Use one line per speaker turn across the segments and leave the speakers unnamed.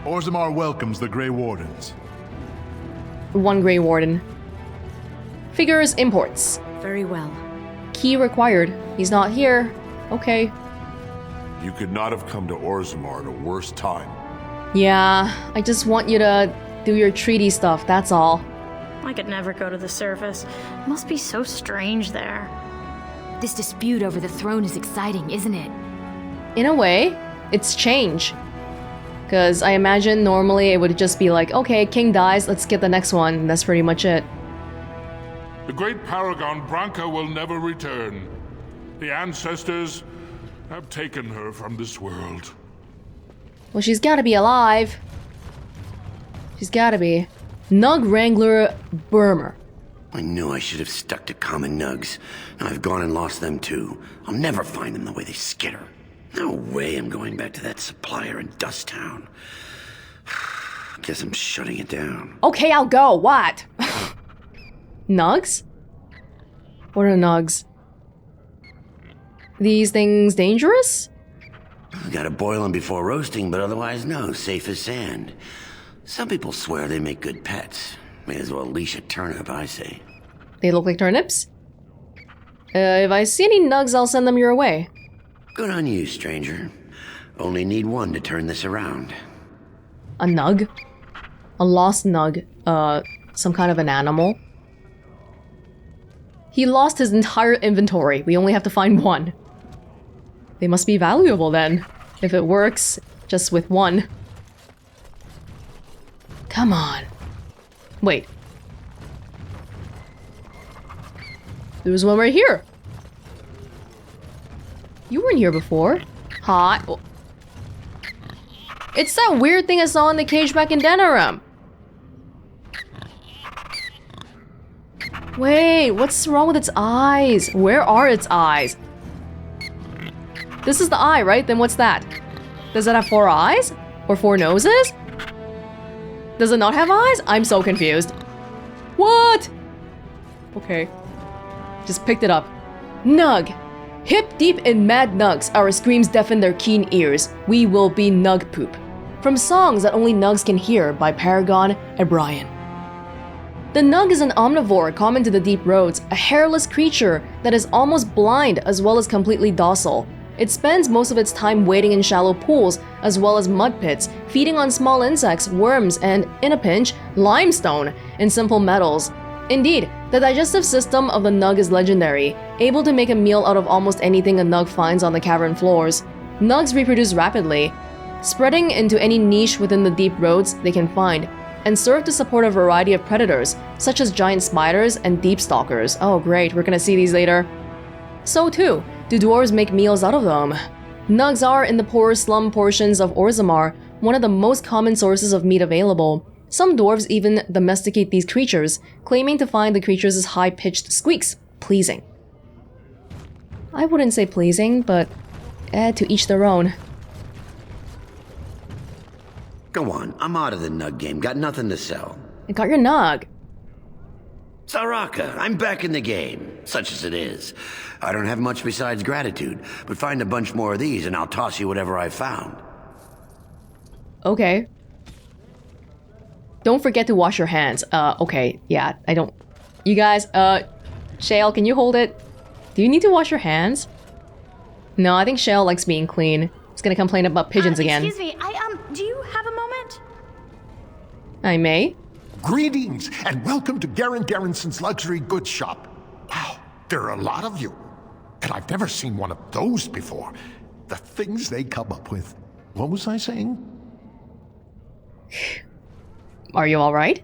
Orzammar welcomes the Grey Wardens.
One Grey Warden. Figures imports.
Very well.
Key required. He's not here. Okay.
You could not have come to Orzammar at a worse time.
Yeah, I just want you to do your treaty stuff, that's all.
I could never go to the surface. It must be so strange there.
This dispute over the throne is exciting, isn't it?
In a way, it's change. Because I imagine normally it would just be like, okay, king dies, let's get the next one, and that's pretty much it.
The great paragon Branka will never return. The ancestors have taken her from this world.
Well, she's gotta be alive. She's gotta be. Nug Wrangler Burmer.
I knew I should have stuck to common nugs. Now I've gone and lost them too. I'll never find them the way they skitter. No way I'm going back to that supplier in Dust Town. Guess I'm shutting it down.
Okay, I'll go. What? Nugs? What are nugs? These things dangerous?
Gotta boil them before roasting, but otherwise no, safe as sand. Some people swear they make good pets. May as well leash a turnip, I say.
They look like turnips? If I see any nugs, I'll send them your way.
Good on you, stranger. Only need one to turn this around.
A nug? A lost nug. Some kind of an animal? He lost his entire inventory. We only have to find one. They must be valuable then, if it works just with one. Come on. Wait. There's one right here. You weren't here before. Hot. Oh. It's that weird thing I saw in the cage back in Denerim. Wait, what's wrong with its eyes? Where are its eyes? This is the eye, right? Then what's that? Does it have 4 eyes? Or 4 noses? Does it not have eyes? I'm so confused. What? Okay. Just picked it up. Nug. Hip deep in mad nugs, our screams deafen their keen ears. We will be nug poop. From songs that only nugs can hear by Paragon and Brian. The nug is an omnivore common to the deep roads, a hairless creature that is almost blind as well as completely docile. It spends most of its time wading in shallow pools, as well as mud pits, feeding on small insects, worms, and, in a pinch, limestone and simple metals. Indeed, the digestive system of the nug is legendary, able to make a meal out of almost anything a nug finds on the cavern floors. Nugs reproduce rapidly, spreading into any niche within the deep roads they can find, and serve to support a variety of predators, such as giant spiders and deep stalkers. Oh great, we're gonna see these later. So too, do dwarves make meals out of them? Nugs are, in the poorer slum portions of Orzammar, one of the most common sources of meat available. Some dwarves even domesticate these creatures, claiming to find the creatures' high-pitched squeaks pleasing. I wouldn't say pleasing, but to each their own.
Go on, I'm out of the nug game, got nothing to sell.
I got your nug.
Saraka, I'm back in the game, such as it is. I don't have much besides gratitude, but find a bunch more of these and I'll toss you whatever I found.
Okay. Don't forget to wash your hands. Okay, yeah, I don't... You guys, Shale, can you hold it? Do you need to wash your hands? No, I think Shale likes being clean. He's gonna complain about pigeons again.
Excuse me, do you have a moment?
I may.
Greetings, and welcome to Garen Garrison's Luxury Goods Shop. Wow, there are a lot of you. And I've never seen one of those before. The things they come up with. What was I saying?
Are you alright?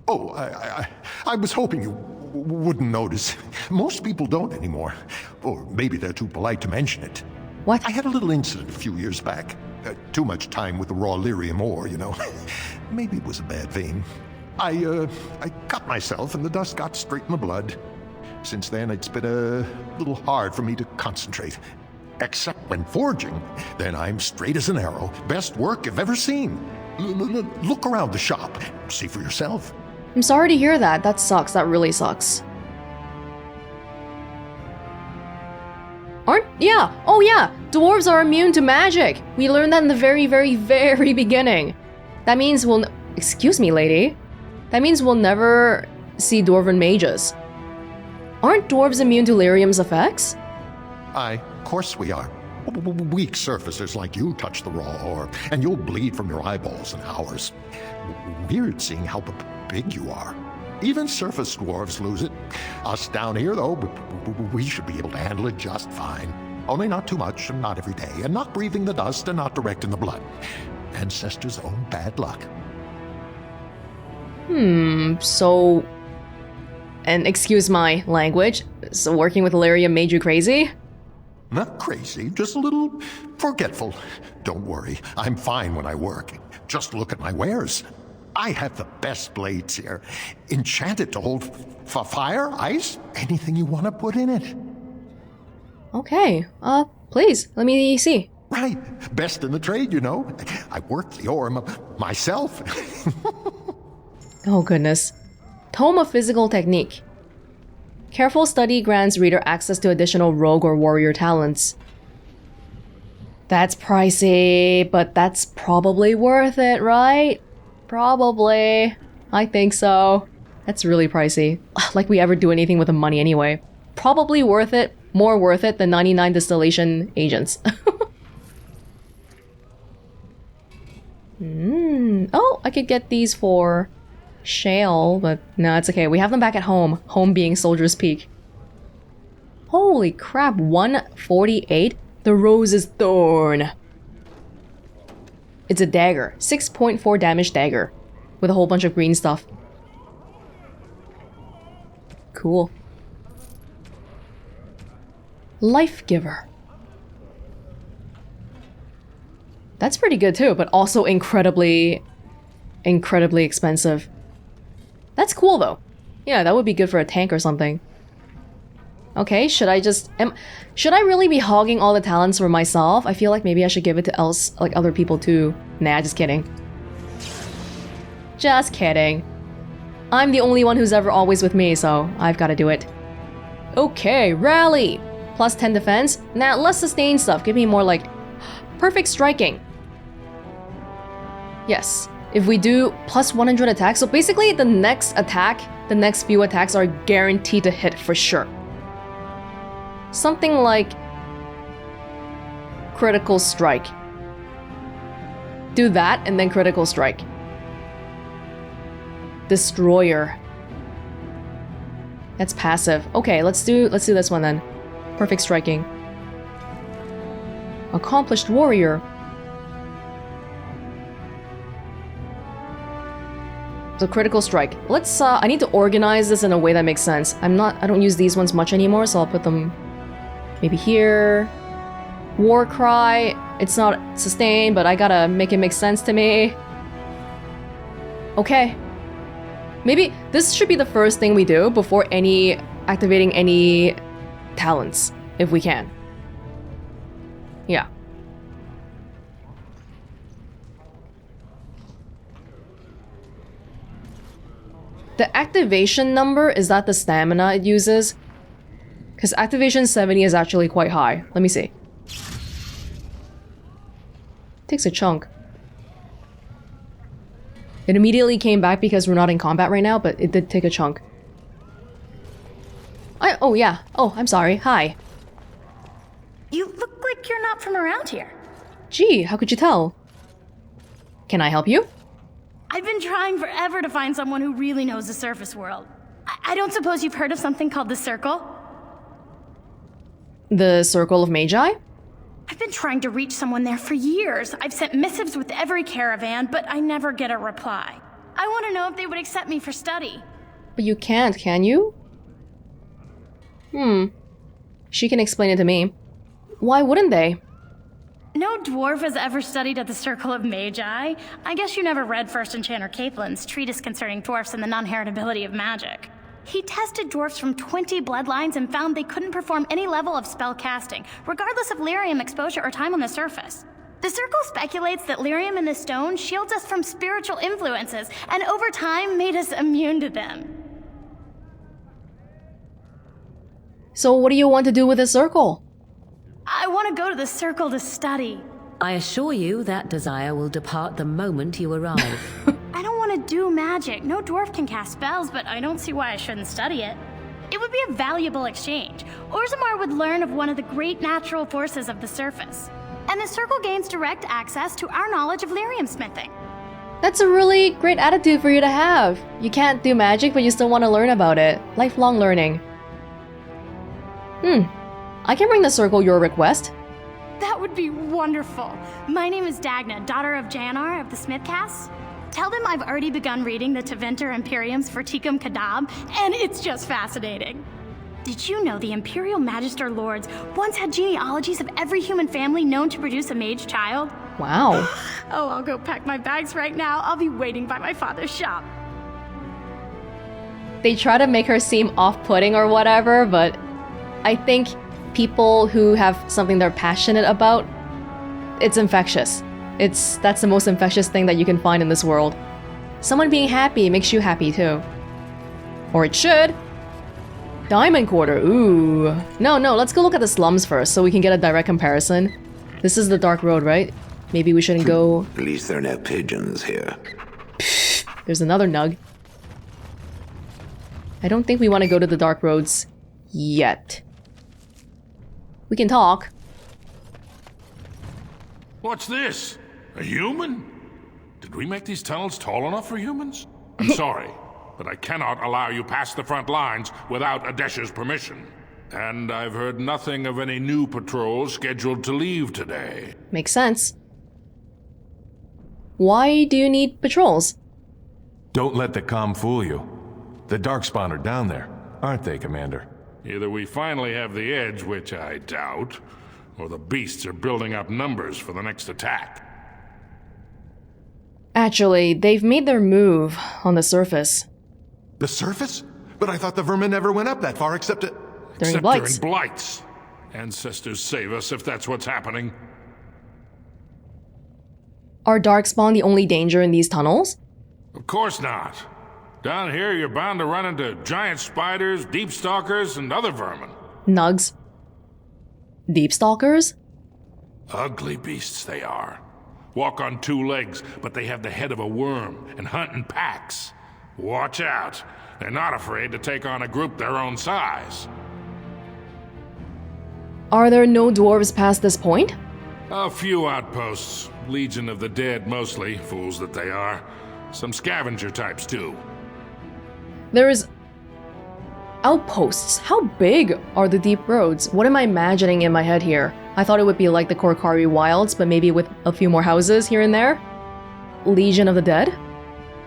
Oh, I was hoping you wouldn't notice. Most people don't anymore. Or maybe they're too polite to mention it.
What?
I had a little incident a few years back. Too much time with the raw lyrium ore, you know. Maybe it was a bad vein. I cut myself and the dust got straight in the blood. Since then, it's been a little hard for me to concentrate. Except when forging, then I'm straight as an arrow. Best work I've ever seen. Look around the shop. See for yourself.
I'm sorry to hear that. That sucks. That really sucks. Oh yeah, dwarves are immune to magic! We learned that in the very, very, very beginning. That means we'll... Excuse me, lady. That means we'll never see dwarven mages. Aren't dwarves immune to lyrium's effects?
Of course we are. Weak surfacers like you touch the raw ore, and you'll bleed from your eyeballs in hours. Weird seeing how big you are. Even surface dwarves lose it. Us down here, though, we should be able to handle it just fine. Only not too much, and not every day, and not breathing the dust, and not direct in the blood. Ancestors' own bad luck.
So... And excuse my language, so working with lyrium made you crazy?
Not crazy, just a little forgetful. Don't worry, I'm fine when I work. Just look at my wares. I have the best blades here. Enchanted to hold fire, ice, anything you want to put in it.
Okay, please, let me see.
Right, best in the trade, you know. I work the ore myself.
Oh goodness. Tome of Physical Technique. Careful study grants reader access to additional rogue or warrior talents. That's pricey, but that's probably worth it, right? Probably. I think so. That's really pricey. Like we ever do anything with the money anyway. Probably worth it. More worth it than 99 distillation agents. Oh, I could get these for shale, but no, it's okay. We have them back at home. Home being Soldier's Peak. Holy crap, 148? The Rose's Thorn. It's a dagger. 6.4 damage dagger. With a whole bunch of green stuff. Cool. Life Giver. That's pretty good too, but also incredibly expensive. That's cool though. Yeah, that would be good for a tank or something. Okay, should I really be hogging all the talents for myself? I feel like maybe I should give it to other people too. Nah, just kidding. Just kidding. I'm the only one who's ever always with me, so I've got to do it. Okay, rally! Plus 10 defense. Nah, less sustain stuff. Give me more like... Perfect striking. Yes. If we do plus 100 attacks, so basically the next few attacks are guaranteed to hit for sure. Something like critical strike. Do that and then critical strike. Destroyer. That's passive. Okay, let's do this one then. Perfect striking. Accomplished warrior. So critical strike. Let's I need to organize this in a way that makes sense. I don't use these ones much anymore, so I'll put them maybe here. War cry. It's not sustained, but I gotta make it make sense to me. Okay. Maybe this should be the first thing we do before activating any talents, if we can. Yeah. The activation number, is that the stamina it uses? Because activation 70 is actually quite high. Let me see. Takes a chunk. It immediately came back because we're not in combat right now, but it did take a chunk. Oh yeah. Oh, I'm sorry. Hi.
You look like you're not from around here.
Gee, how could you tell? Can I help you?
I've been trying forever to find someone who really knows the surface world. I don't suppose you've heard of something called the Circle?
The Circle of Magi?
I've been trying to reach someone there for years. I've sent missives with every caravan, but I never get a reply. I want to know if they would accept me for study.
But you can't, can you? She can explain it to me. Why wouldn't they?
No dwarf has ever studied at the Circle of Magi. I guess you never read First Enchanter Caitlin's treatise concerning dwarfs and the non-heritability of magic. He tested dwarfs from 20 bloodlines and found they couldn't perform any level of spell casting, regardless of lyrium exposure or time on the surface. The Circle speculates that lyrium in the stone shields us from spiritual influences, and over time made us immune to them.
So what do you want to do with the Circle?
I want to go to the Circle to study.
I assure you that desire will depart the moment you arrive.
I don't want to do magic. No dwarf can cast spells, but I don't see why I shouldn't study it. It would be a valuable exchange. Orzammar would learn of one of the great natural forces of the surface. And the circle gains direct access to our knowledge of lyrium smithing.
That's a really great attitude for you to have. You can't do magic, but you still want to learn about it. Lifelong learning. I can bring the circle your request.
That would be wonderful. My name is Dagna, daughter of Janar of the Smithcasts. Tell them I've already begun reading the Teventer Imperium's Verticum Kadab, and it's just fascinating. Did you know the Imperial Magister Lords once had genealogies of every human family known to produce a mage child?
Wow.
Oh, I'll go pack my bags right now. I'll be waiting by my father's shop.
They try to make her seem off-putting or whatever, but I think people who have something they're passionate about, it's infectious. That's the most infectious thing that you can find in this world. Someone being happy makes you happy too. Or it should. Diamond Quarter, ooh. No, let's go look at the slums first so we can get a direct comparison. This is the dark road, right? Maybe we shouldn't go...
At least there are no pigeons here.
There's another nug. I don't think we want to go to the dark roads yet. We can talk.
What's this? A human? Did we make these tunnels tall enough for humans? I'm sorry, but I cannot allow you past the front lines without Adesha's permission. And I've heard nothing of any new patrols scheduled to leave today.
Makes sense. Why do you need patrols?
Don't let the comm fool you. The Darkspawn are down there, aren't they, Commander?
Either we finally have the edge, which I doubt, or the beasts are building up numbers for the next attack.
Actually, they've made their move on the surface.
The surface? But I thought the vermin never went up that far except to...
During
Except
blights.
during blights. Ancestors save us if that's what's happening.
Are Darkspawn the only danger in these tunnels?
Of course not. Down here, you're bound to run into giant spiders, deep stalkers, and other vermin.
Nugs. Deep stalkers?
Ugly beasts they are. Walk on two legs, but they have the head of a worm and hunt in packs. Watch out. They're not afraid to take on a group their own size.
Are there no dwarves past this point?
A few outposts. Legion of the Dead mostly, fools that they are. Some scavenger types too.
There's... outposts. How big are the deep roads? What am I imagining in my head here? I thought it would be like the Korkari Wilds, but maybe with a few more houses here and there? Legion of the Dead?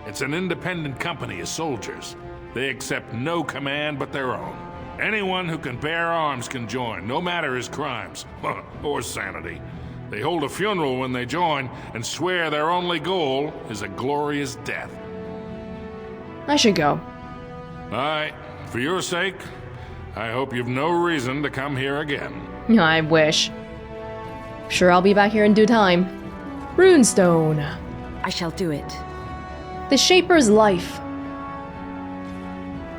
It's an independent company of soldiers. They accept no command but their own. Anyone who can bear arms can join, no matter his crimes or sanity. They hold a funeral when they join and swear their only goal is a glorious death.
I should go.
Aye, for your sake, I hope you've no reason to come here again.
I wish. Sure, I'll be back here in due time. Runestone.
I shall do it.
The Shaper's life.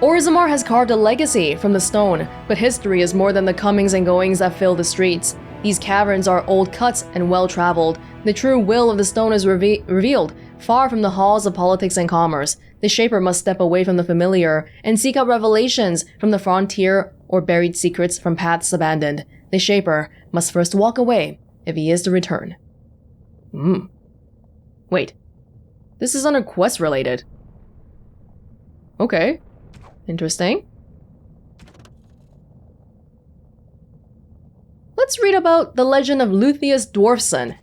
Orzammar has carved a legacy from the stone, but history is more than the comings and goings that fill the streets. These caverns are old cuts and well-traveled. The true will of the stone is revealed, far from the halls of politics and commerce. The Shaper must step away from the familiar and seek out revelations from the frontier or buried secrets from paths abandoned. The Shaper must first walk away if he is to return. Wait. This is under quest related. Okay. Interesting. Let's read about the legend of Luthias Dwarfson.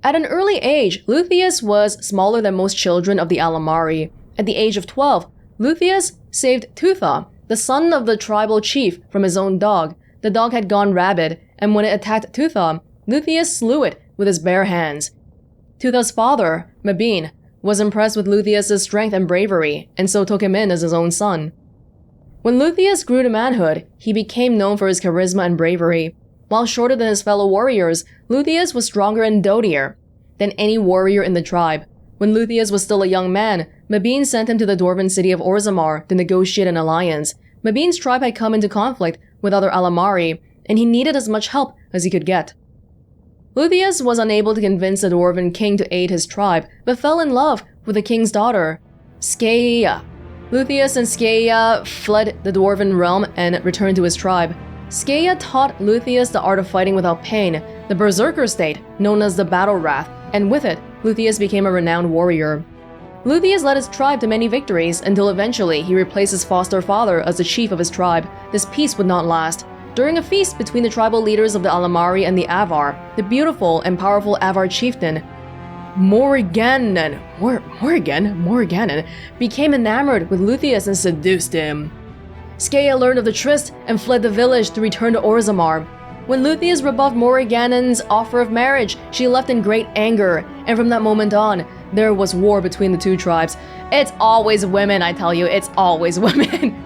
At an early age, Luthias was smaller than most children of the Alamari. At the age of 12, Luthias saved Tutha, the son of the tribal chief, from his own dog. The dog had gone rabid, and when it attacked Tutha, Luthias slew it with his bare hands. Tutha's father, Mabine, was impressed with Luthias' strength and bravery, and so took him in as his own son. When Luthias grew to manhood, he became known for his charisma and bravery. While shorter than his fellow warriors, Luthias was stronger and doughtier than any warrior in the tribe. When Luthias was still a young man, Mabine sent him to the dwarven city of Orzammar to negotiate an alliance. Mabine's tribe had come into conflict with other Alamari, and he needed as much help as he could get. Luthias was unable to convince the Dwarven king to aid his tribe, but fell in love with the king's daughter, Skeia. Luthias and Skeia fled the Dwarven realm and returned to his tribe. Skeia taught Luthias the art of fighting without pain, the berserker state known as the Battle Wrath, and with it, Luthias became a renowned warrior. Luthias led his tribe to many victories until eventually he replaced his foster father as the chief of his tribe. This peace would not last. During a feast between the tribal leaders of the Alamari and the Avar, the beautiful and powerful Avar chieftain Morriganen became enamored with Luthias and seduced him. Skeia learned of the tryst and fled the village to return to Orzammar. When Luthias rebuffed Morriganen's offer of marriage, she left in great anger, and from that moment on, there was war between the two tribes. It's always women, I tell you, it's always women.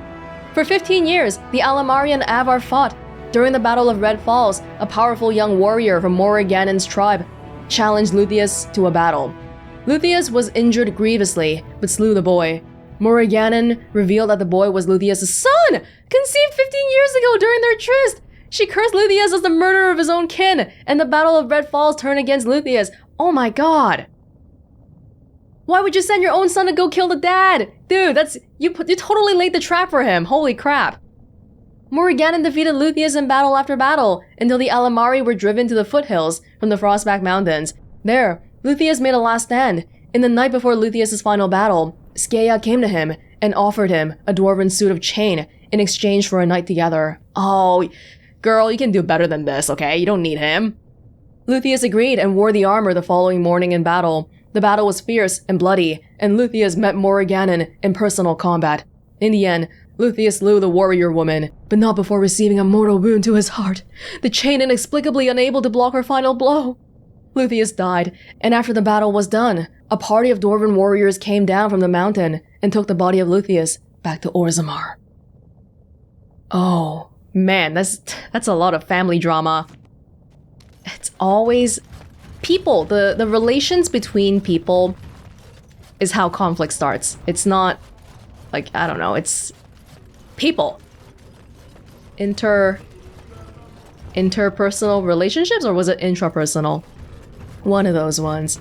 For 15 years, the Alamari and Avar fought. During the Battle of Red Falls, a powerful young warrior from Morriganen's tribe challenged Luthias to a battle. Luthias was injured grievously, but slew the boy. Morriganen revealed that the boy was Luthias' son, conceived 15 years ago during their tryst. She cursed Luthias as the murderer of his own kin, and the Battle of Red Falls turned against Luthias. Oh my god. Why would you send your own son to go kill the dad? Dude, you totally laid the trap for him. Holy crap. Morriganen defeated Luthias in battle after battle, until the Alamari were driven to the foothills from the Frostback Mountains. There, Luthias made a last stand. In the night before Luthias' final battle, Skeia came to him and offered him a dwarven suit of chain in exchange for a night together. Oh, girl, you can do better than this, okay? You don't need him. Luthias agreed and wore the armor the following morning in battle. The battle was fierce and bloody, and Luthias met Morriganen in personal combat. In the end, Luthias slew the warrior woman, but not before receiving a mortal wound to his heart, the chain inexplicably unable to block her final blow. Luthias died, and after the battle was done, a party of Dwarven warriors came down from the mountain and took the body of Luthias back to Orzammar. Oh, man, that's a lot of family drama. It's always people. The relations between people is how conflict starts. It's not, like, I don't know, it's people. Interpersonal relationships, or was it intrapersonal? One of those ones.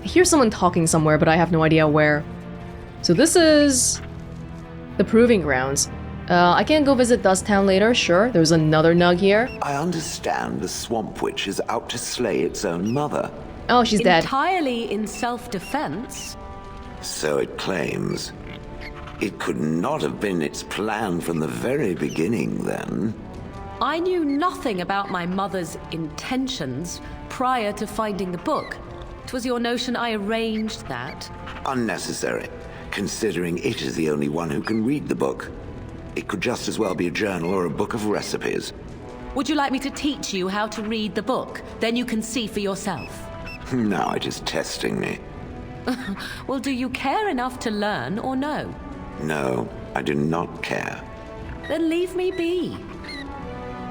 I hear someone talking somewhere, but I have no idea where. So this is the proving grounds. I can go visit Dust Town later, sure. There's another nug here.
I understand the Swamp Witch is out to slay its own mother.
Oh, she's dead.
Entirely in self-defense.
So it claims. It could not have been its plan from the very beginning, then.
I knew nothing about my mother's intentions prior to finding the book. 'Twas your notion I arranged that.
Unnecessary, considering it is the only one who can read the book. It could just as well be a journal or a book of recipes.
Would you like me to teach you how to read the book? Then you can see for yourself.
Now it is testing me.
Well, do you care enough to learn or no?
No, I do not care.
Then leave me be.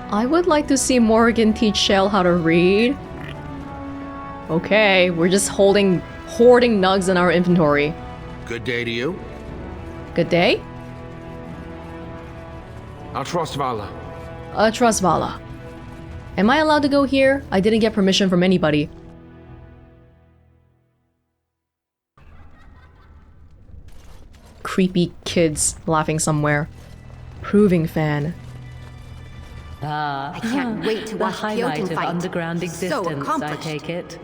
I would like to see Morgan teach Shell how to read. Okay, we're just hoarding nugs in our inventory.
Good day to you.
Good day?
I'll trust Vala.
Trust Vala. Am I allowed to go here? I didn't get permission from anybody. Creepy kids laughing somewhere. Proving fan.
I can't wait to watch
the highlight
Kyoto
of
fight.
underground existence, I
accomplished.
take it.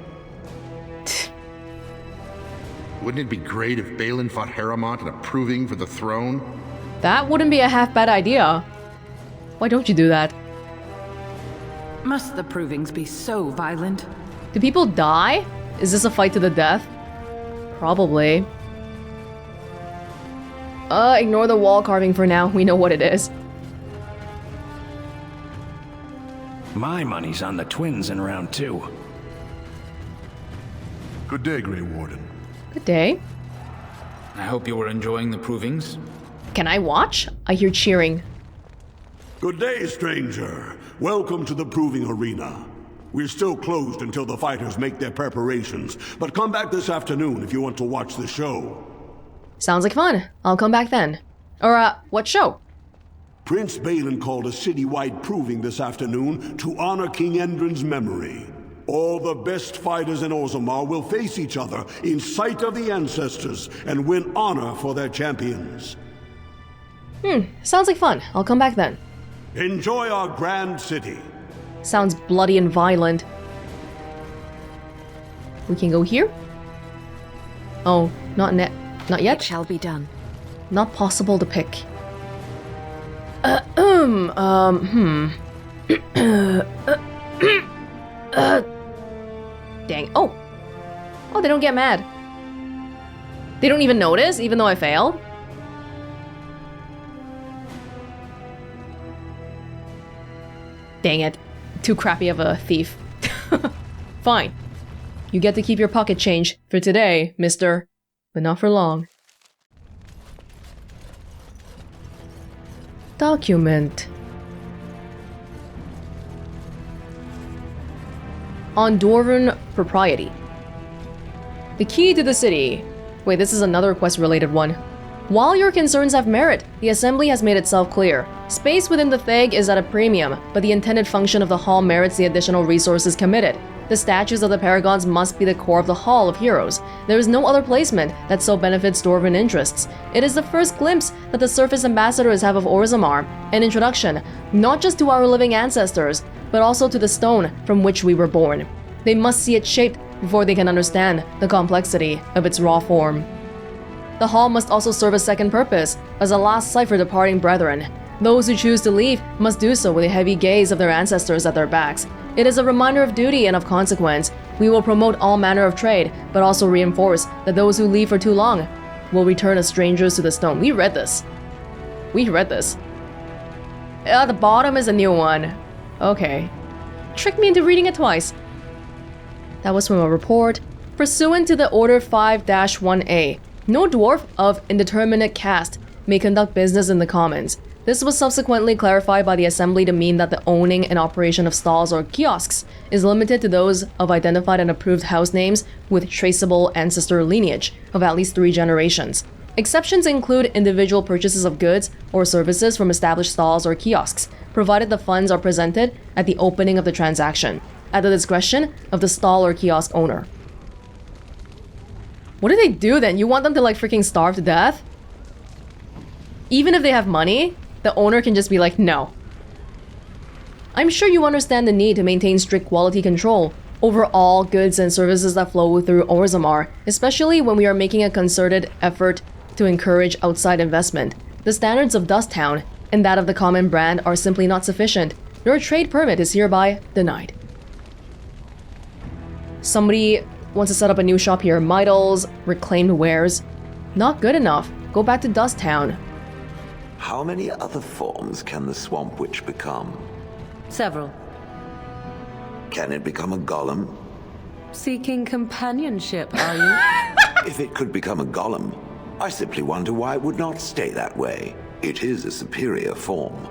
Wouldn't it be great if Balin fought Harrowmont in a proving for the throne?
That wouldn't be a half bad idea. Why don't you do that?
Must the provings be so violent?
Do people die? Is this a fight to the death? Probably. Ignore the wall carving for now. We know what it is.
My money's on the twins in round 2.
Good day, Grey Warden.
Good day.
I hope you were enjoying the provings.
Can I watch? I hear cheering.
Good day, stranger. Welcome to the proving arena. We're still closed until the fighters make their preparations, but come back this afternoon if you want to watch the show.
Sounds like fun. I'll come back then. Or, what show?
Prince Balin called a citywide proving this afternoon to honor King Endrin's memory. All the best fighters in Orzammar will face each other in sight of the ancestors and win honor for their champions.
Sounds like fun. I'll come back then.
Enjoy our grand city.
Sounds bloody and violent. We can go here? Oh, not yet.
It shall be done.
Not possible to pick. Dang. Oh, they don't get mad. They don't even notice, even though I failed. Dang it. Too crappy of a thief. Fine. You get to keep your pocket change for today, mister. But not for long. Document. On Dwarven propriety. The key to the city. Wait, this is another quest-related one. While your concerns have merit, the Assembly has made itself clear. Space within the Theg is at a premium, but the intended function of the Hall merits the additional resources committed. The statues of the Paragons must be the core of the Hall of Heroes. There is no other placement that so benefits Dwarven interests. It is the first glimpse that the surface ambassadors have of Orzammar, an introduction, not just to our living ancestors, but also to the stone from which we were born. They must see it shaped before they can understand the complexity of its raw form. The hall must also serve a second purpose, as a last sight for departing brethren. Those who choose to leave must do so with a heavy gaze of their ancestors at their backs. It is a reminder of duty and of consequence. We will promote all manner of trade, but also reinforce that those who leave for too long will return as strangers to the stone. We read this. At the bottom is a new one. Okay. Tricked me into reading it twice. That was from a report. Pursuant to the Order 5-1A, no dwarf of indeterminate caste may conduct business in the commons. This was subsequently clarified by the Assembly to mean that the owning and operation of stalls or kiosks is limited to those of identified and approved house names with traceable ancestor lineage of at least 3 generations. Exceptions include individual purchases of goods or services from established stalls or kiosks, provided the funds are presented at the opening of the transaction, at the discretion of the stall or kiosk owner. What do they do then? You want them to like freaking starve to death? Even if they have money, the owner can just be like, no. I'm sure you understand the need to maintain strict quality control over all goods and services that flow through Orzammar, especially when we are making a concerted effort to encourage outside investment. The standards of Dust Town and that of the common brand are simply not sufficient. Your trade permit is hereby denied. Somebody wants to set up a new shop here. Midals, reclaimed wares. Not good enough. Go back to Dust Town.
How many other forms can the Swamp Witch become?
Several.
Can it become a golem?
Seeking companionship, are you?
If it could become a golem, I simply wonder why it would not stay that way. It is a superior form.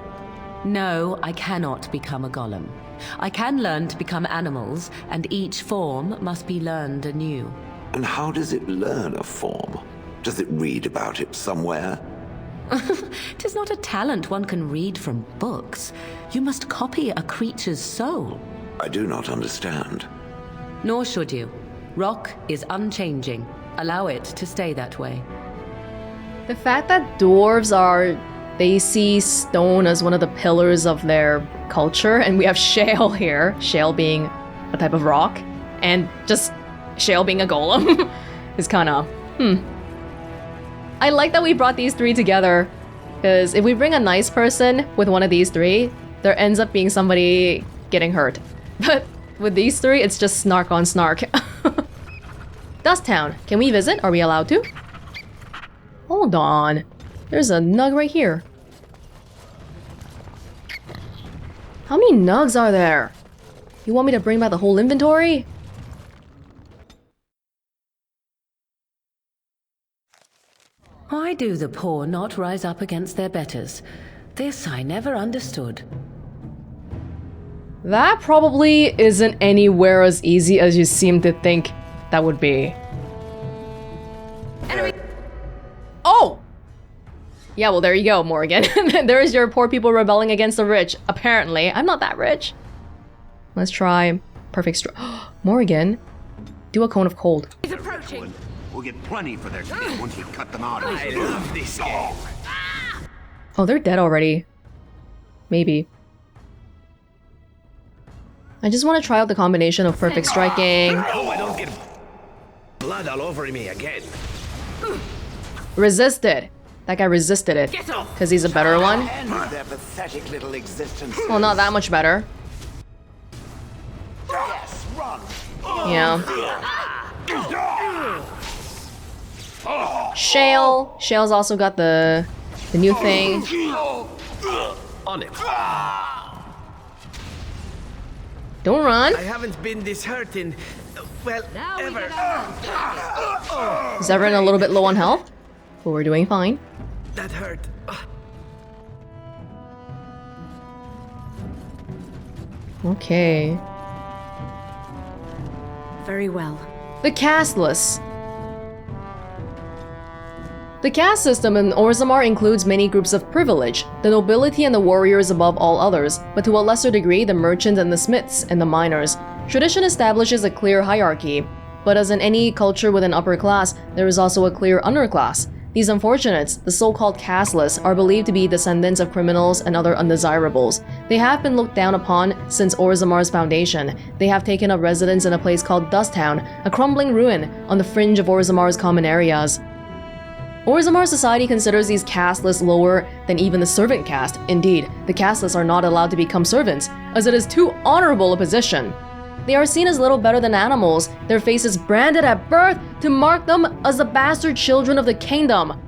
No, I cannot become a golem. I can learn to become animals, and each form must be learned anew.
And how does it learn a form? Does it read about it somewhere?
'Tis not a talent one can read from books. You must copy a creature's soul.
I do not understand.
Nor should you. Rock is unchanging. Allow it to stay that way.
The fact that dwarves they see stone as one of the pillars of their culture, and we have shale here, shale being a type of rock, and just shale being a golem, is kinda, I like that we brought these 3 together, because if we bring a nice person with one of these 3, there ends up being somebody getting hurt. But with these 3, it's just snark on snark. Dust Town, can we visit? Are we allowed to? Hold on. There's a nug right here. How many nugs are there? You want me to bring back the whole inventory?
Why do the poor not rise up against their betters? This I never understood.
That probably isn't anywhere as easy as you seem to think that would be. Enemy! Oh! Yeah, well, there you go, Morgan. There is your poor people rebelling against the rich. Apparently. I'm not that rich. Let's try perfect strike. Morgan, do a cone of cold.
He's approaching.
We'll get plenty for their skin once we cut them out.
I love this game.
Oh, they're dead already. Maybe. I just want to try out the combination of perfect striking.
Oh, I don't get blood all over me again.
Resisted. That guy resisted it. Because he's a better one.
Their pathetic little existence.
Well, not that much better.
Yes, run.
Yeah. Shale. Shale's also got the new thing.
On it.
Don't run.
I haven't been this hurt in, well, ever.
Is everyone a little bit low on health? But we're doing fine.
That hurt.
Okay.
Very well.
The casteless. The caste system in Orzammar includes many groups of privilege, the nobility and the warriors above all others, but to a lesser degree the merchants and the smiths and the miners. Tradition establishes a clear hierarchy, but as in any culture with an upper class, there is also a clear underclass. These unfortunates, the so-called casteless, are believed to be descendants of criminals and other undesirables. They have been looked down upon since Orzammar's foundation. They have taken up residence in a place called Dust Town, a crumbling ruin on the fringe of Orzammar's common areas. Orzammar society considers these casteless lower than even the servant caste. Indeed, the casteless are not allowed to become servants, as it is too honorable a position. They are seen as little better than animals, their faces branded at birth to mark them as the bastard children of the kingdom.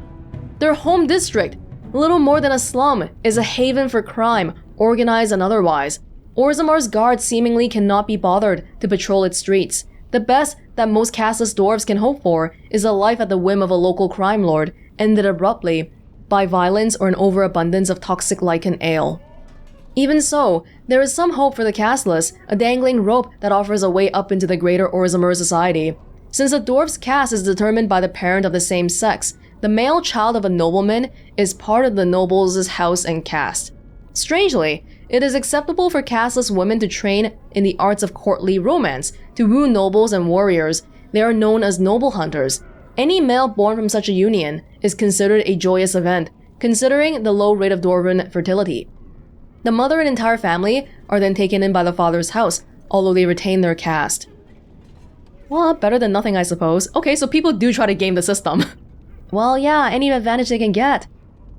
Their home district, little more than a slum, is a haven for crime, organized and otherwise. Orzammar's guards seemingly cannot be bothered to patrol its streets. The best that most casteless dwarves can hope for is a life at the whim of a local crime lord, ended abruptly by violence or an overabundance of toxic lichen ale. Even so, there is some hope for the casteless, a dangling rope that offers a way up into the greater Orzammar society. Since a dwarf's caste is determined by the parent of the same sex, the male child of a nobleman is part of the noble's house and caste. Strangely, it is acceptable for casteless women to train in the arts of courtly romance, to woo nobles and warriors. They are known as noble hunters. Any male born from such a union is considered a joyous event, considering the low rate of dwarven fertility. The mother and entire family are then taken in by the father's house, although they retain their caste. Well, better than nothing, I suppose. Okay, so people do try to game the system. Well, yeah, any advantage they can get.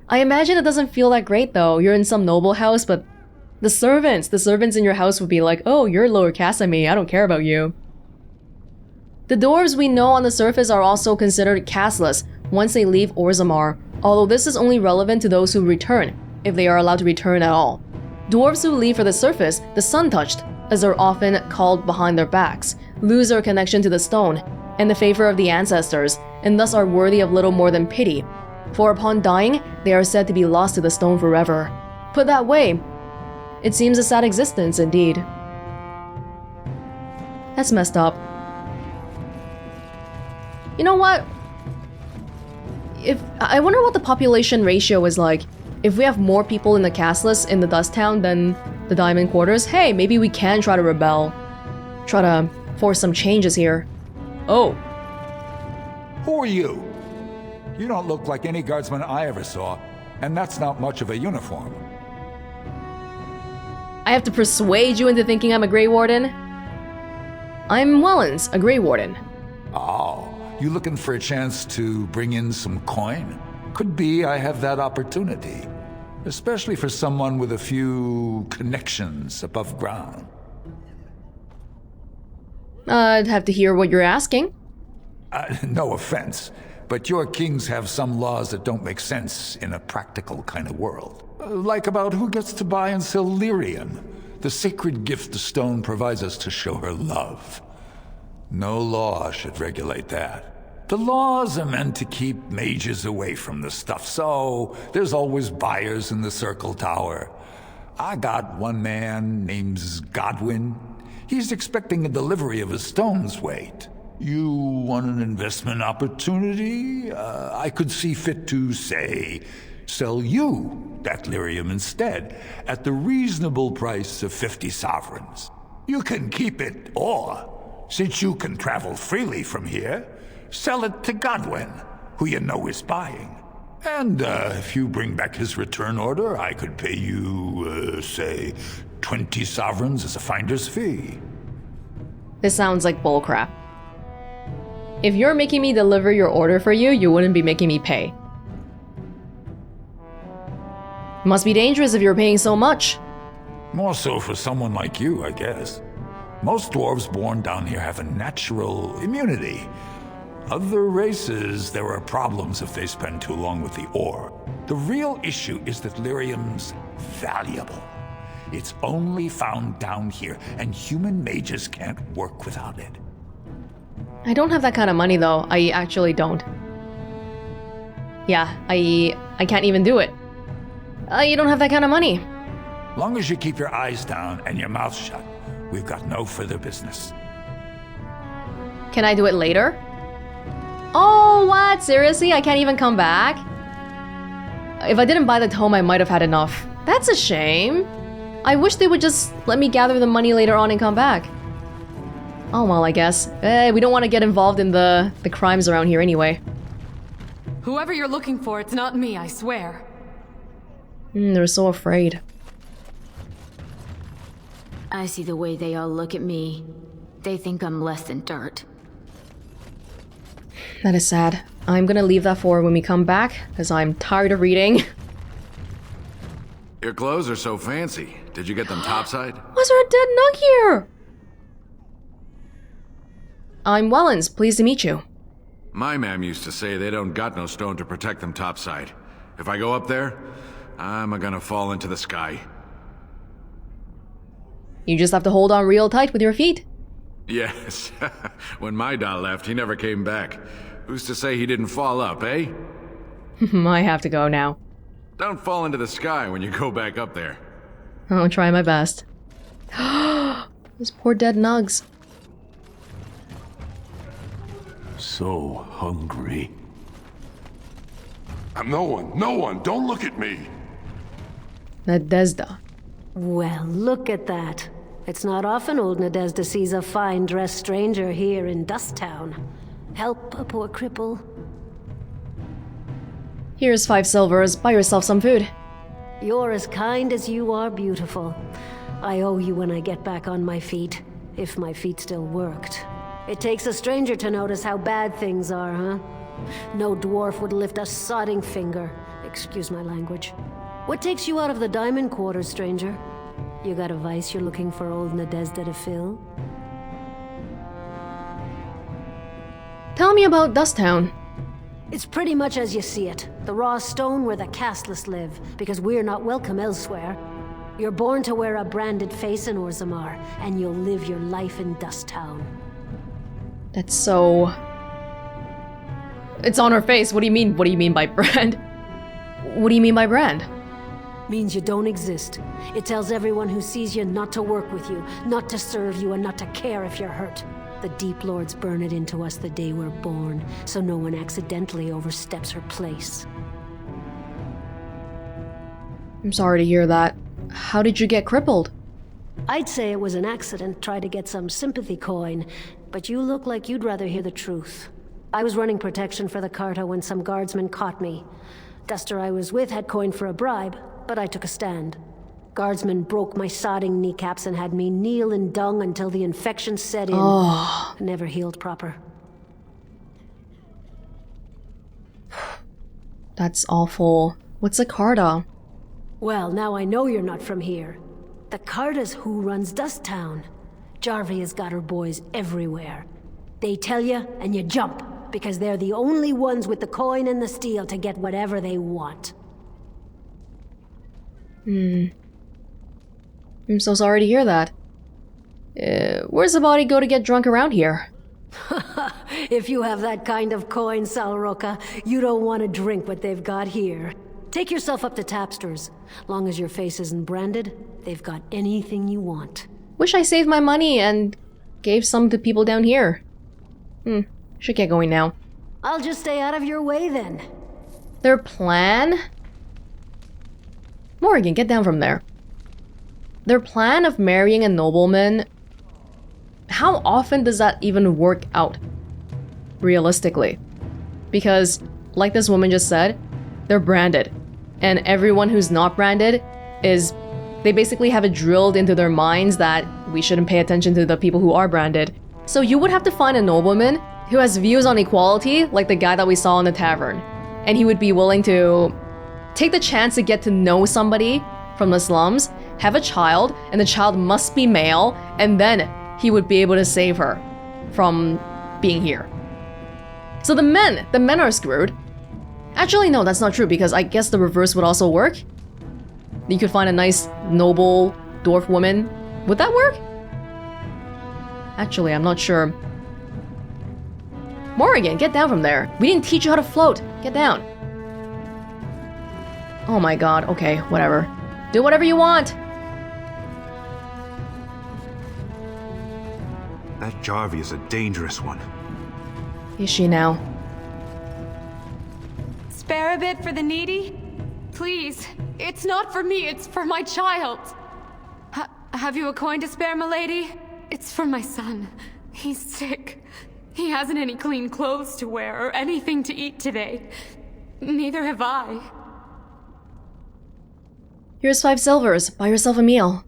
I imagine it doesn't feel that great though. You're in some noble house, but the servants in your house would be like, oh, you're lower caste than me, I don't care about you. The dwarves we know on the surface are also considered casteless once they leave Orzammar, although this is only relevant to those who return, if they are allowed to return at all. Dwarves who leave for the surface, the sun-touched, as they're often called behind their backs, lose their connection to the stone and the favor of the ancestors, and thus are worthy of little more than pity. For upon dying, they are said to be lost to the stone forever. Put that way, it seems a sad existence indeed. That's messed up. You know what? I wonder what the population ratio is like. If we have more people in the casteless in the Dust Town than the Diamond Quarters, hey, maybe we can try to rebel. Try to force some changes here. Oh.
Who are you? You don't look like any guardsman I ever saw, and that's not much of a uniform.
I have to persuade you into thinking I'm a Grey Warden? I'm Welonz, a Grey Warden.
Oh, you looking for a chance to bring in some coin? Could be I have that opportunity, especially for someone with a few connections above ground.
I'd have to hear what you're asking.
No offense, but your kings have some laws that don't make sense in a practical kind of world. Like about who gets to buy and sell lyrium, the sacred gift the stone provides us to show her love. No law should regulate that. The laws are meant to keep mages away from the stuff, so there's always buyers in the Circle Tower. I got one man named Godwin. He's expecting a delivery of his stone's weight. You want an investment opportunity? I could see fit to, say, sell you that lyrium instead, at the reasonable price of 50 sovereigns. You can keep it, or, since you can travel freely from here, sell it to Godwin, who you know is buying. And if you bring back his return order, I could pay you, say, 20 sovereigns as a finder's fee.
This sounds like bullcrap. If you're making me deliver your order for you, you wouldn't be making me pay. Must be dangerous if you're paying so much.
More so for someone like you, I guess. Most dwarves born down here have a natural immunity. Other races, there are problems if they spend too long with the ore. The real issue is that lyrium's valuable. It's only found down here, and human mages can't work without it.
I don't have that kind of money though. I actually don't. Yeah, I can't even do it. You don't have that kind of money.
Long as you keep your eyes down and your mouth shut, we've got no further business.
Can I do it later? Oh, what? Seriously? I can't even come back? If I didn't buy the tome, I might have had enough. That's a shame. I wish they would just let me gather the money later on and come back. Oh well, I guess. We don't want to get involved in the crimes around here anyway.
Whoever you're looking for, it's not me, I swear.
They're so afraid.
I see the way they all look at me. They think I'm less than dirt.
That is sad. I'm gonna leave that for when we come back, because I'm tired of reading.
Your clothes are so fancy. Did you get them topside?
Was there a dead nug here? I'm Welonz, pleased to meet you.
My mam used to say they don't got no stone to protect them topside. If I go up there, I'm gonna fall into the sky.
You just have to hold on real tight with your feet.
Yes. When my dad left, he never came back. Who's to say he didn't fall up, eh?
I have to go now.
Don't fall into the sky when you go back up there.
I'll try my best. Those poor dead nugs.
So hungry.
No one, don't look at me.
Nadezda.
Well, look at that. It's not often old Nadezda sees a fine-dressed stranger here in Dust Town. Help a poor cripple.
Here's 5 silvers. Buy yourself some food.
You're as kind as you are beautiful. I owe you when I get back on my feet, if my feet still worked. It takes a stranger to notice how bad things are, huh? No dwarf would lift a sodding finger. Excuse my language. What takes you out of the diamond quarters, stranger? You got a vice you're looking for old Nadezda to fill?
Tell me about Dust Town.
It's pretty much as you see it. The raw stone where the casteless live, because we're not welcome elsewhere. You're born to wear a branded face in Orzammar, and you'll live your life in Dust Town.
That's so... It's on her face. What do you mean? What do you mean by brand? What do you mean by brand?
Means you don't exist. It tells everyone who sees you not to work with you, not to serve you, and not to care if you're hurt. The Deep Lords burn it into us the day we're born, so no one accidentally oversteps her place.
I'm sorry to hear that. How did you get crippled?
I'd say it was an accident, try to get some sympathy coin, but you look like you'd rather hear the truth. I was running protection for the Carta when some guardsmen caught me. Duster I was with had coin for a bribe, but I took a stand. Guardsmen broke my sodding kneecaps and had me kneel in dung until the infection set in.
Oh.
Never healed proper.
That's awful. What's a Carta?
Well, now I know you're not from here. The Carta's who runs Dust Town. Jarvia's got her boys everywhere. They tell you, and you jump, because they're the only ones with the coin and the steel to get whatever they want.
I'm so sorry to hear that. Where's the body go to get drunk around here?
If you have that kind of coin, Salroka, you don't want to drink what they've got here. Take yourself up to Tapster's. Long as your face isn't branded, they've got anything you want.
Wish I saved my money and gave some to people down here. Should get going now.
I'll just stay out of your way then.
Their plan? Morrigan, get down from there. Their plan of marrying a nobleman, how often does that even work out? Realistically. Because, like this woman just said, they're branded. And everyone who's not branded is... They basically have it drilled into their minds that we shouldn't pay attention to the people who are branded. So you would have to find a nobleman who has views on equality, like the guy that we saw in the tavern. And he would be willing to take the chance to get to know somebody from the slums, have a child, and the child must be male, and then he would be able to save her from being here. So the men are screwed. Actually, no, that's not true, because I guess the reverse would also work. You could find a nice, noble dwarf woman. Would that work? Actually, I'm not sure. Morrigan, get down from there. We didn't teach you how to float. Get down. Oh my god, okay, whatever. Do whatever you want.
That Jarvie is a dangerous one.
Is she now?
Spare a bit for the needy? Please. It's not for me, it's for my child. Have you a coin to spare, milady? It's for my son. He's sick. He hasn't any clean clothes to wear or anything to eat today. Neither have I.
Here's 5 silvers. Buy yourself a meal.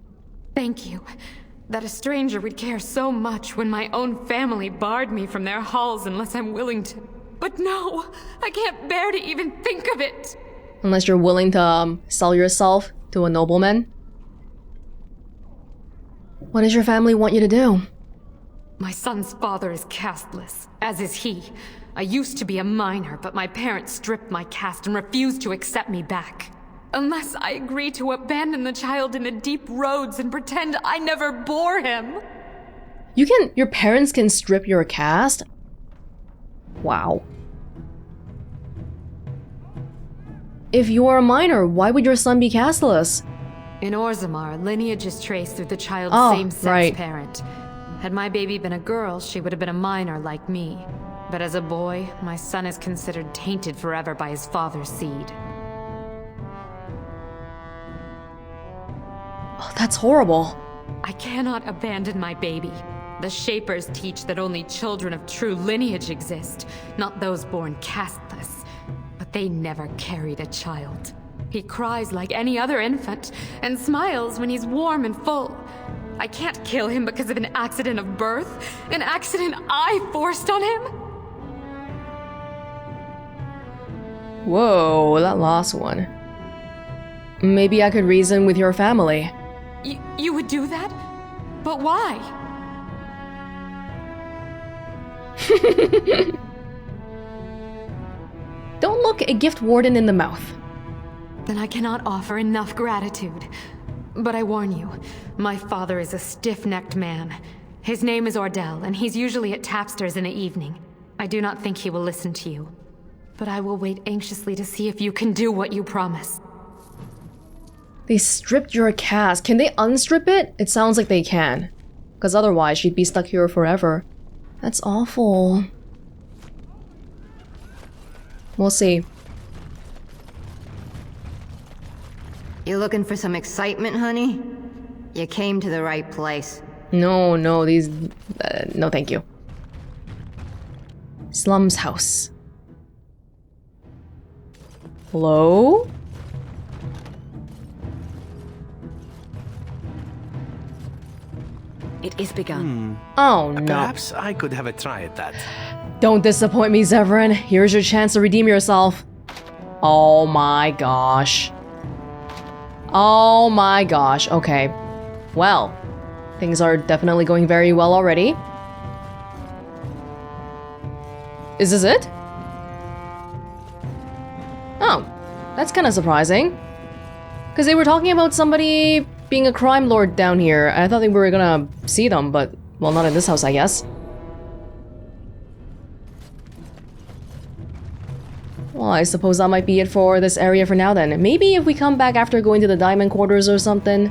Thank you. That a stranger would care so much when my own family barred me from their halls unless I'm willing to. But no, I can't bear to even think of it.
Unless you're willing to sell yourself to a nobleman. What does your family want you to do?
My son's father is casteless, as is he. I used to be a minor, but my parents stripped my caste and refused to accept me back. Unless I agree to abandon the child in the deep roads and pretend I never bore him.
Your parents can strip your caste? Wow. If you are a minor, why would your son be casteless?
In Orzammar, lineage is traced through the child's same-sex parent. Had my baby been a girl, she would have been a minor like me. But as a boy, my son is considered tainted forever by his father's seed.
Oh, that's horrible.
I cannot abandon my baby. The Shapers teach that only children of true lineage exist, not those born casteless. But they never carried a child. He cries like any other infant, and smiles when he's warm and full. I can't kill him because of an accident of birth, an accident I forced on him.
Whoa, that last one. Maybe I could reason with your family.
You would do that? But why?
Don't look a gift warden in the mouth.
Then I cannot offer enough gratitude. But I warn you, my father is a stiff-necked man. His name is Ordell, and he's usually at Tapster's in the evening. I do not think he will listen to you. But I will wait anxiously to see if you can do what you promise.
They stripped your caste. Can they unstrip it? It sounds like they can. Because otherwise, she'd be stuck here forever. That's awful. We'll see.
You looking for some excitement, honey? You came to the right place.
No, these... no, thank you. Slums house. Hello?
It is begun.
Oh, no.
Perhaps I could have a try at that.
Don't disappoint me, Zevran. Here's your chance to redeem yourself. Oh my gosh. Oh my gosh. Okay. Well, things are definitely going very well already. Is this it? Oh, that's kind of surprising. Because they were talking about somebody being a crime lord down here. I thought we were gonna see them, but, well, not in this house, I guess. Well, I suppose that might be it for this area for now then. Maybe if we come back after going to the diamond quarters or something.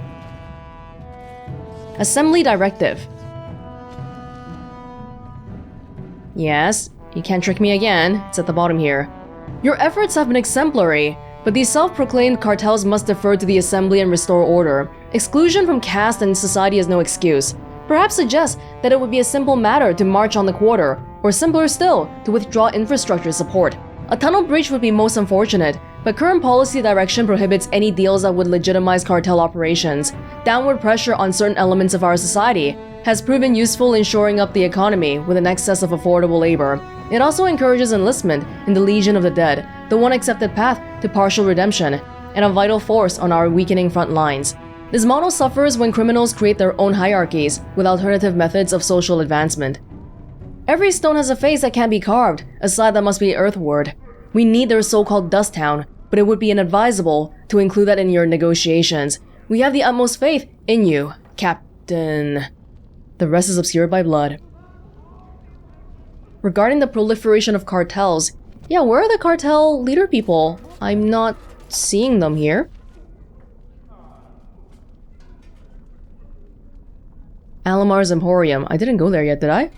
Assembly directive. Yes, you can't trick me again. It's at the bottom here. Your efforts have been exemplary. But these self-proclaimed cartels must defer to the assembly and restore order. Exclusion from caste and society is no excuse. Perhaps suggest that it would be a simple matter to march on the quarter, or simpler still, to withdraw infrastructure support. A tunnel breach would be most unfortunate, but current policy direction prohibits any deals that would legitimize cartel operations. Downward pressure on certain elements of our society has proven useful in shoring up the economy with an excess of affordable labor. It also encourages enlistment in the Legion of the Dead, the one accepted path to partial redemption, and a vital force on our weakening front lines. This model suffers when criminals create their own hierarchies with alternative methods of social advancement. Every stone has a face that can't be carved, a side that must be earthward. We need their so-called Dust Town, but it would be inadvisable to include that in your negotiations. We have the utmost faith in you, Captain. The rest is obscured by blood. Regarding the proliferation of cartels, yeah, where are the cartel leader people? I'm not seeing them here. Alamar's Emporium. I didn't go there yet, did I?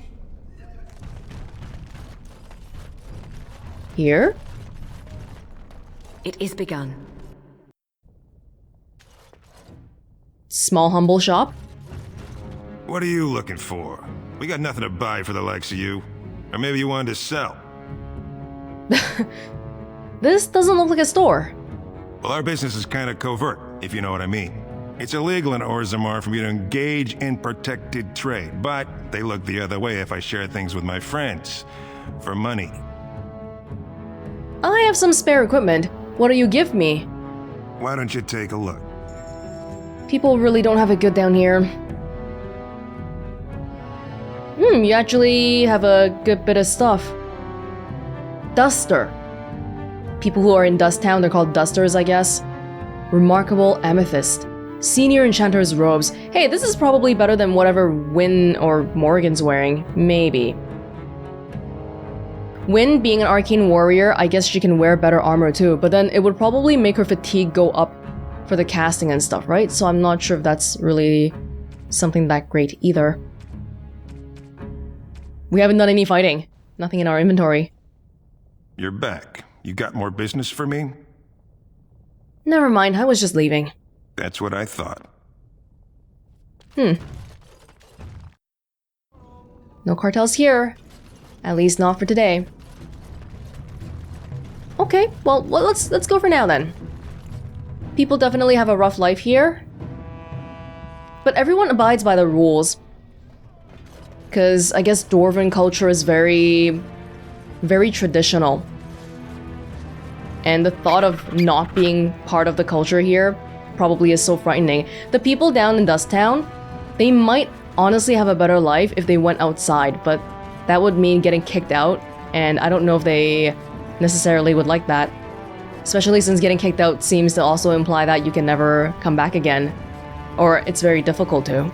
Here?
It is begun.
Small humble shop?
What are you looking for? We got nothing to buy for the likes of you. Or maybe you wanted to sell.
This doesn't look like a store.
Well, our business is kind of covert, if you know what I mean. It's illegal in Orzammar for me to engage in protected trade, but they look the other way if I share things with my friends. For money.
I have some spare equipment. What do you give me?
Why don't you take a look?
People really don't have it good down here. You actually have a good bit of stuff. Duster. People who are in Dust Town, they're called dusters, I guess. Remarkable amethyst. Senior enchanter's robes. Hey, this is probably better than whatever Wynn or Morgan's wearing. Maybe. Wynn, being an arcane warrior, I guess she can wear better armor too, but then it would probably make her fatigue go up for the casting and stuff, right? So I'm not sure if that's really something that great either. We haven't done any fighting. Nothing in our inventory.
You're back. You got more business for me?
Never mind, I was just leaving.
That's what I thought.
No cartels here. At least not for today. Okay, well, let's go for now then. People definitely have a rough life here. But everyone abides by the rules. Because I guess Dwarven culture is very traditional. And the thought of not being part of the culture here probably is so frightening. The people down in Dust Town, they might honestly have a better life if they went outside, but that would mean getting kicked out, and I don't know if they necessarily would like that. Especially since getting kicked out seems to also imply that you can never come back again. Or it's very difficult to.